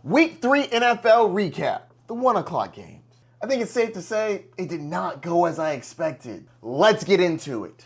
Week 3 NFL recap, the 1 o'clock games. I think it's safe to say it did not go as I expected. Let's get into it.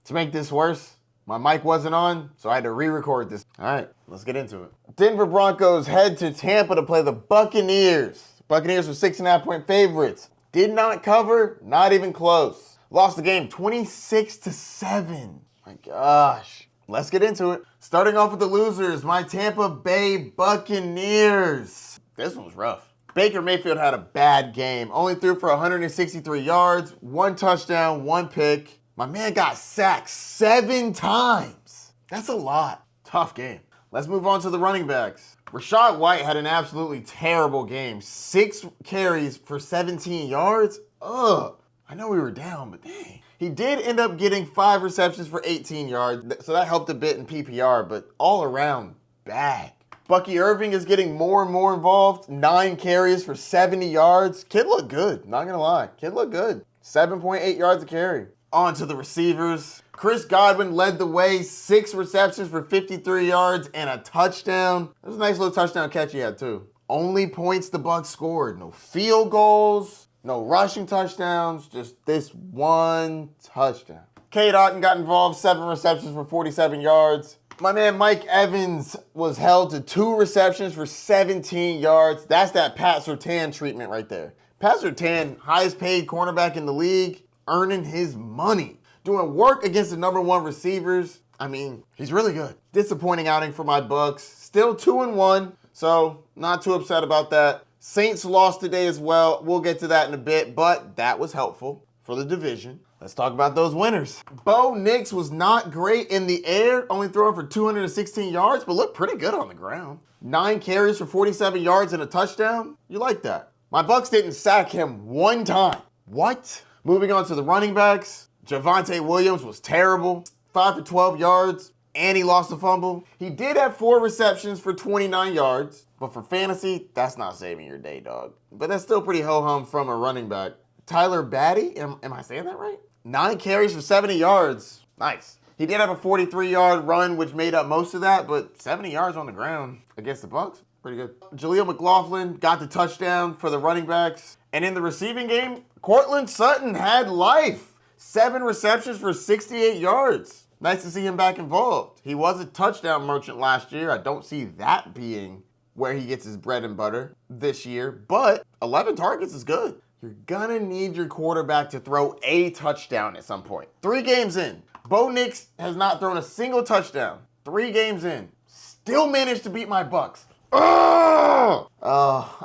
To make this worse, my mic wasn't on, so I had to re-record this. All right, let's get into it. Denver Broncos head to Tampa to play the Buccaneers. Buccaneers were 6.5-point favorites. Did not cover, not even close. Lost the game 26-7. My gosh. Let's get into it. Starting off with the losers, my Tampa Bay Buccaneers. This one was rough. Baker Mayfield had a bad game. Only threw for 163 yards, 1 touchdown, 1 pick. My man got sacked 7 times. That's a lot. Tough game. Let's move on to the running backs. Rachaad White had an absolutely terrible game. 6 carries for 17 yards. Ugh. I know we were down, but dang. He did end up getting 5 receptions for 18 yards, so that helped a bit in PPR, but all around, bad. Bucky Irving is getting more and more involved. 9 carries for 70 yards. Kid looked good, not gonna lie. Kid looked good. 7.8 yards a carry. On to the receivers. Chris Godwin led the way, 6 receptions for 53 yards and a touchdown. That was a nice little touchdown catch he had too. Only points the Bucs scored. No field goals, no rushing touchdowns, just this 1 touchdown. Cade Otton got involved, 7 receptions for 47 yards. My man Mike Evans was held to 2 receptions for 17 yards. That's that Pat Surtain treatment right there. Pat Surtain, highest paid cornerback in the league, earning his money. Doing work against the number 1 receivers. I mean, he's really good. Disappointing outing for my Bucs. Still 2-1, so not too upset about that. Saints lost today as well. We'll get to that in a bit, but that was helpful for the division. Let's talk about those winners. Bo Nix was not great in the air, only throwing for 216 yards, but looked pretty good on the ground. 9 carries for 47 yards and a touchdown. You like that. My Bucs didn't sack him 1 time. What? Moving on to the running backs. Javonte Williams was terrible. 5 for 12 yards, and he lost a fumble. He did have 4 receptions for 29 yards, but for fantasy, that's not saving your day, dog. But that's still pretty ho-hum from a running back. Tyler Batty, am I saying that right? 9 carries for 70 yards. Nice. He did have a 43-yard run, which made up most of that, but 70 yards on the ground against the Bucs, pretty good. Jaleel McLaughlin got the touchdown for the running backs. And in the receiving game, Courtland Sutton had life. 7 receptions for 68 yards. Nice to see him back involved. He was a touchdown merchant last year. I don't see that being where he gets his bread and butter this year, but 11 targets is good. You're gonna need your quarterback to throw a touchdown at some point. 3 games in, Bo Nix has not thrown a single touchdown. 3 games in, still managed to beat my Bucs. I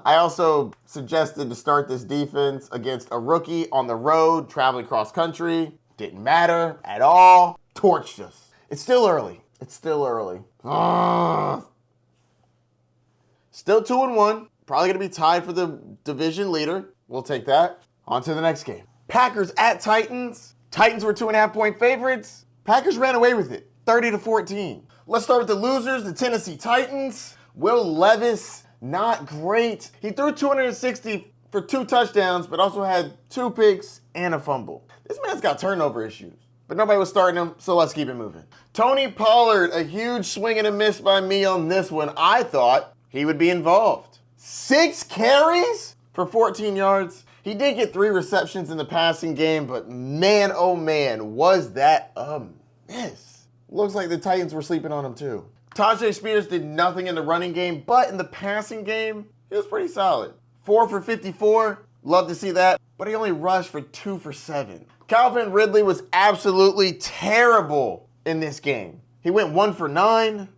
also suggested to start this defense against a rookie on the road, traveling cross country. Didn't matter at all. Torched us. It's still early. Still 2-1. Probably gonna be tied for the division leader. We'll take that. On to the next game. Packers at Titans. Titans were 2.5-point favorites. Packers ran away with it, 30-14. Let's start with the losers, the Tennessee Titans. Will Levis, not great. He threw 260 for 2 touchdowns, but also had 2 picks and a fumble. This man's got turnover issues, but nobody was starting him, so let's keep it moving. Tony Pollard, a huge swing and a miss by me on this one. I thought he would be involved. 6 carries for 14 yards. He did get 3 receptions in the passing game, but man, oh man, was that a miss. Looks like the Titans were sleeping on him too. Tajay Spears did nothing in the running game, but in the passing game, he was pretty solid. 4 for 54, love to see that, but he only rushed for 2 for 7. Calvin Ridley was absolutely terrible in this game. He went 1 for 9.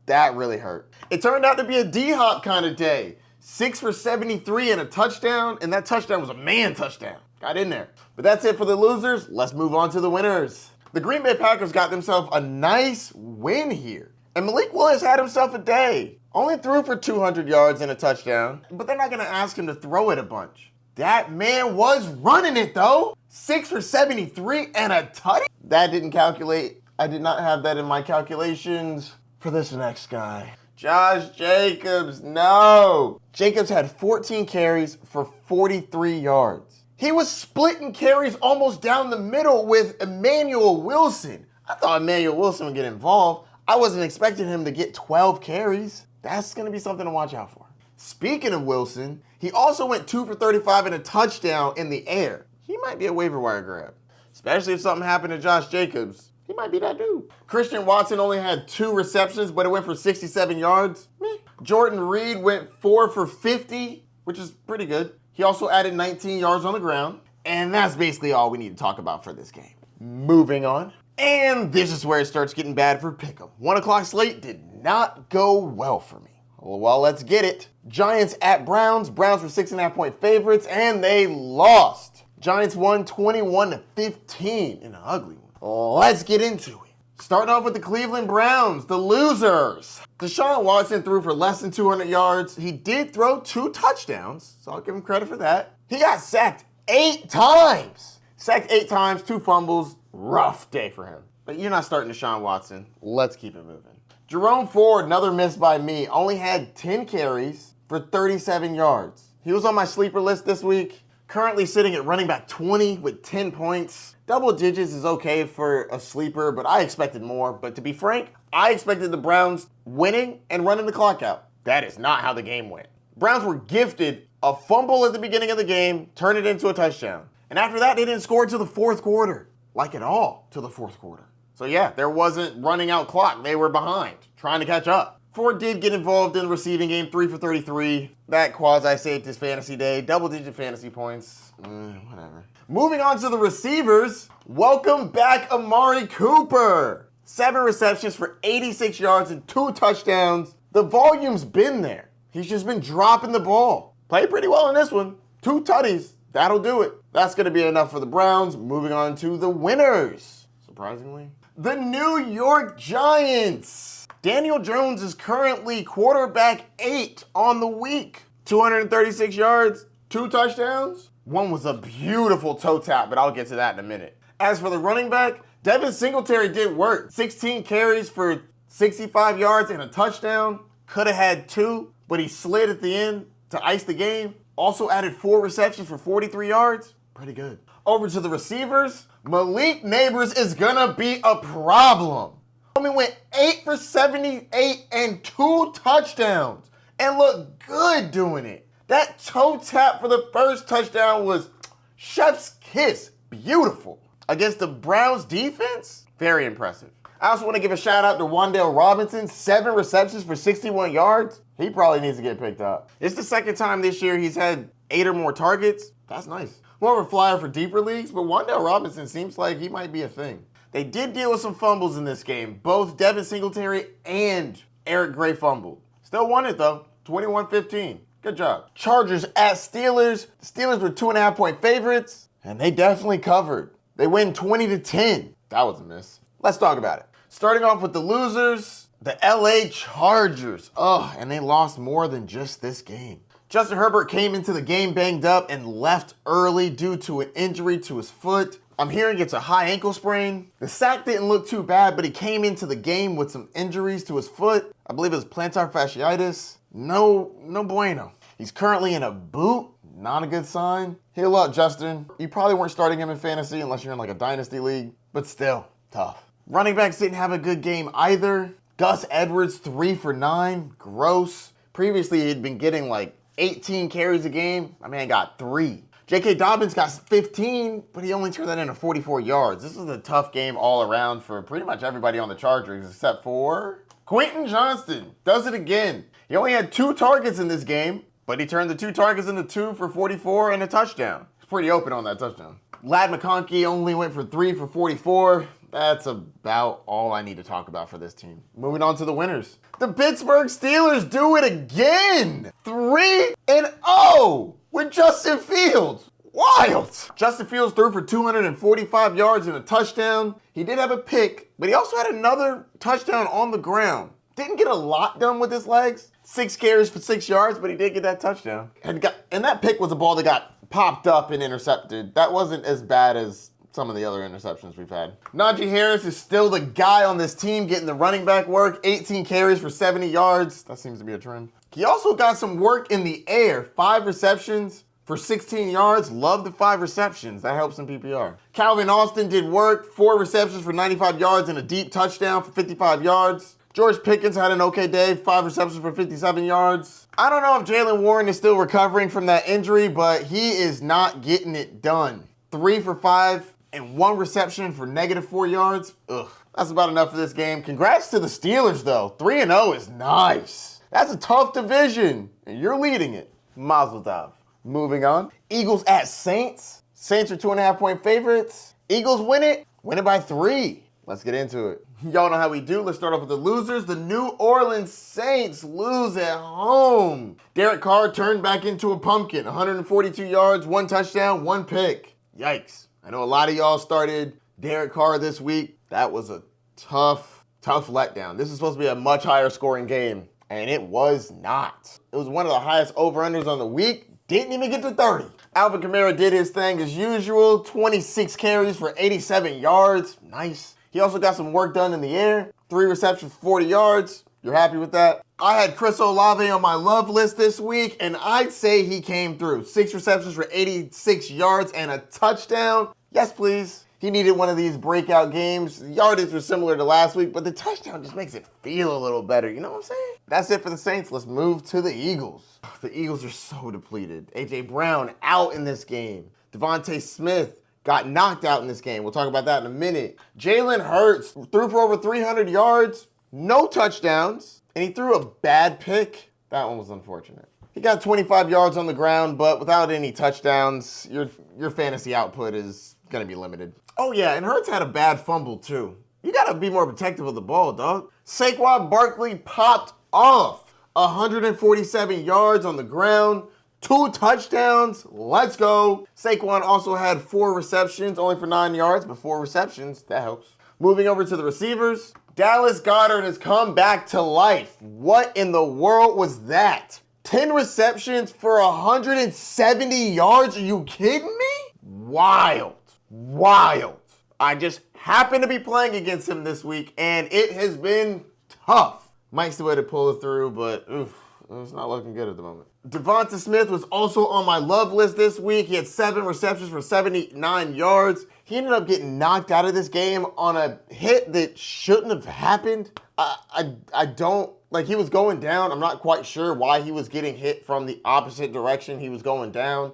That really hurt. It turned out to be a D-Hop kind of day. 6 for 73 and a touchdown, and that touchdown was a man touchdown. Got in there. But that's it for the losers. Let's move on to the winners. The Green Bay Packers got themselves a nice win here. And Malik Willis had himself a day. Only threw for 200 yards and a touchdown, but they're not going to ask him to throw it a bunch. That man was running it though. 6 for 73 and a touchdown. That didn't calculate. I did not have that in my calculations for this next guy. Josh Jacobs, no. Jacobs had 14 carries for 43 yards. He was splitting carries almost down the middle with Emmanuel Wilson. I thought Emmanuel Wilson would get involved. I wasn't expecting him to get 12 carries. That's going to be something to watch out for. Speaking of Wilson, he also went 2 for 35 and a touchdown in the air. He might be a waiver wire grab, especially if something happened to Josh Jacobs. He might be that dude. Christian Watson only had 2 receptions, but it went for 67 yards. Meh. Jordan Reed went 4 for 50, which is pretty good. He also added 19 yards on the ground. And that's basically all we need to talk about for this game. Moving on. And this is where it starts getting bad for Pick'em. 1 o'clock slate did not go well for me. Well, let's get it. Giants at Browns. Browns were 6.5-point favorites, and they lost. Giants won 21-15 in an ugly one. Let's get into it. Starting off with the Cleveland Browns, the losers. Deshaun Watson threw for less than 200 yards. He did throw 2 touchdowns, so I'll give him credit for that. He got sacked 8 times. Sacked 8 times, 2 fumbles. Rough day for him. But you're not starting Deshaun Watson. Let's keep it moving. Jerome Ford, another miss by me, only had 10 carries for 37 yards. He was on my sleeper list this week. Currently sitting at running back 20 with 10 points. Double digits is okay for a sleeper, but I expected more. But to be frank, I expected the Browns winning and running the clock out. That is not how the game went. Browns were gifted a fumble at the beginning of the game, turned it into a touchdown. And after that, they didn't score until the fourth quarter. Like at all, till the fourth quarter. So yeah, there wasn't running out clock. They were behind, trying to catch up. Ford did get involved in the receiving game, 3 for 33. That quasi-saved his fantasy day. Double-digit fantasy points. Whatever. Moving on to the receivers. Welcome back, Amari Cooper. 7 receptions for 86 yards and 2 touchdowns. The volume's been there. He's just been dropping the ball. Played pretty well in this one. 2 tutties. That'll do it. That's going to be enough for the Browns. Moving on to the winners. Surprisingly. The New York Giants. Daniel Jones is currently quarterback 8 on the week. 236 yards, 2 touchdowns. One was a beautiful toe tap, but I'll get to that in a minute. As for the running back, Devin Singletary did work. 16 carries for 65 yards and a touchdown. Could have had 2, but he slid at the end to ice the game. Also added 4 receptions for 43 yards. Pretty good. Over to the receivers. Malik Neighbors is gonna be a problem. Homie went 8 for 78 and 2 touchdowns and looked good doing it. That toe tap for the first touchdown was chef's kiss. Beautiful. Against the Browns defense, very impressive. I also want to give a shout out to Wan'Dale Robinson, 7 receptions for 61 yards. He probably needs to get picked up. It's the second time this year he's had 8 or more targets. That's nice. More of a flyer for deeper leagues, but Wan'Dale Robinson seems like he might be a thing. They did deal with some fumbles in this game. Both Devin Singletary and Eric Gray fumbled. Still won it though, 21-15. Good job. Chargers at Steelers. The Steelers were 2.5-point favorites, and they definitely covered. They win 20-10. That was a miss. Let's talk about it. Starting off with the losers, the LA Chargers. And they lost more than just this game. Justin Herbert came into the game banged up and left early due to an injury to his foot. I'm hearing it's a high ankle sprain. The sack didn't look too bad, but he came into the game with some injuries to his foot. I believe it was plantar fasciitis. No bueno. He's currently in a boot. Not a good sign. Heal up, Justin. You probably weren't starting him in fantasy unless you're in like a dynasty league, but still, tough. Running backs didn't have a good game either. Gus Edwards, 3 for 9. Gross. Previously, he'd been getting like 18 carries a game. My man got 3. J.K. Dobbins got 15, but he only turned that into 44 yards. This was a tough game all around for pretty much everybody on the Chargers except for Quentin Johnston. Does it again. He only had 2 targets in this game, but he turned the 2 targets into 2 for 44 and a touchdown. It's pretty open on that touchdown. Ladd McConkey only went for 3 for 44. That's about all I need to talk about for this team. Moving on to the winners. The Pittsburgh Steelers do it again. 3-0 with Justin Fields. Wild. Justin Fields threw for 245 yards and a touchdown. He did have a pick, but he also had another touchdown on the ground. Didn't get a lot done with his legs. 6 carries for 6 yards, but he did get that touchdown. And that pick was a ball that got popped up and intercepted. That wasn't as bad as some of the other interceptions we've had. Najee Harris is still the guy on this team getting the running back work. 18 carries for 70 yards. That seems to be a trend. He also got some work in the air. 5 receptions for 16 yards. Love the 5 receptions. That helps in PPR. Calvin Austin did work. 4 receptions for 95 yards and a deep touchdown for 55 yards. George Pickens had an okay day, 5 receptions for 57 yards. I don't know if Jaylen Warren is still recovering from that injury, but he is not getting it done. 3 for 5 and 1 reception for -4 yards. Ugh, that's about enough for this game. Congrats to the Steelers, though. 3-0 is nice. That's a tough division, and you're leading it. Mazel tov. Moving on. Eagles at Saints. Saints are 2.5-point favorites. Eagles win it by 3. Let's get into it. Y'all know how we do. Let's start off with the losers. The New Orleans Saints lose at home. Derek Carr turned back into a pumpkin. 142 yards, 1 touchdown, 1 pick. Yikes. I know a lot of y'all started Derek Carr this week. That was a tough letdown. This is supposed to be a much higher scoring game, and it was not. It was one of the highest over-unders on the week. Didn't even get to 30. Alvin Kamara did his thing as usual. 26 carries for 87 yards. Nice. He also got some work done in the air. 3 receptions, 40 yards. You're happy with that? I had Chris Olave on my love list this week, and I'd say he came through. 6 receptions for 86 yards and a touchdown. Yes, please. He needed one of these breakout games. The yardage was similar to last week, but the touchdown just makes it feel a little better. You know what I'm saying? That's it for the Saints. Let's move to the Eagles. The Eagles are so depleted. A.J. Brown out in this game. Devonta Smith got knocked out in this game. We'll talk about that in a minute. Jalen Hurts threw for over 300 yards, no touchdowns, and he threw a bad pick. That one was unfortunate. He got 25 yards on the ground, but without any touchdowns, your fantasy output is going to be limited. Oh, yeah, and Hurts had a bad fumble, too. You got to be more protective of the ball, dog. Saquon Barkley popped off. 147 yards on the ground. 2 touchdowns. Let's go. Saquon also had 4 receptions, only for 9 yards, but 4 receptions. That helps. Moving over to the receivers. Dallas Goedert has come back to life. What in the world was that? 10 receptions for 170 yards? Are you kidding me? Wild. Wild. I just happened to be playing against him this week, and it has been tough. Mike's the way to pull it through, but it's not looking good at the moment. Devonta Smith was also on my love list this week. He had 7 receptions for 79 yards. He ended up getting knocked out of this game on a hit that shouldn't have happened. I don't, like, he was going down. I'm not quite sure why he was getting hit from the opposite direction he was going down.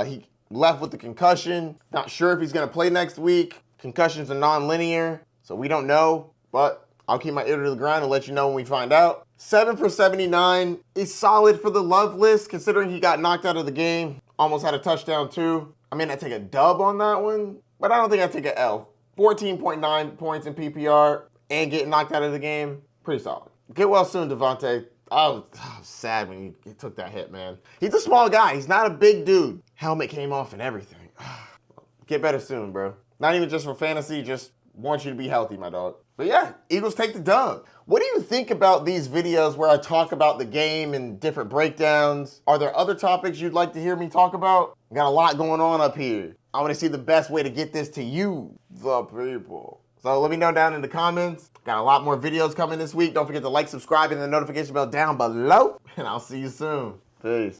He left with the concussion. Not sure if he's going to play next week. Concussions are non-linear, so we don't know, but I'll keep my ear to the ground and let you know when we find out. 7 for 79 is solid for the love list, considering he got knocked out of the game. Almost had a touchdown, too. I mean, I take a dub on that one, but I don't think I take an L. 14.9 points in PPR and getting knocked out of the game. Pretty solid. Get well soon, Devonta. I was sad when he took that hit, man. He's a small guy. He's not a big dude. Helmet came off and everything. Get better soon, bro. Not even just for fantasy, just want you to be healthy, my dog. But yeah, Eagles take the dub. What do you think about these videos where I talk about the game and different breakdowns? Are there other topics you'd like to hear me talk about? I got a lot going on up here. I want to see the best way to get this to you, the people. So let me know down in the comments. Got a lot more videos coming this week. Don't forget to like, subscribe, and the notification bell down below. And I'll see you soon. Peace.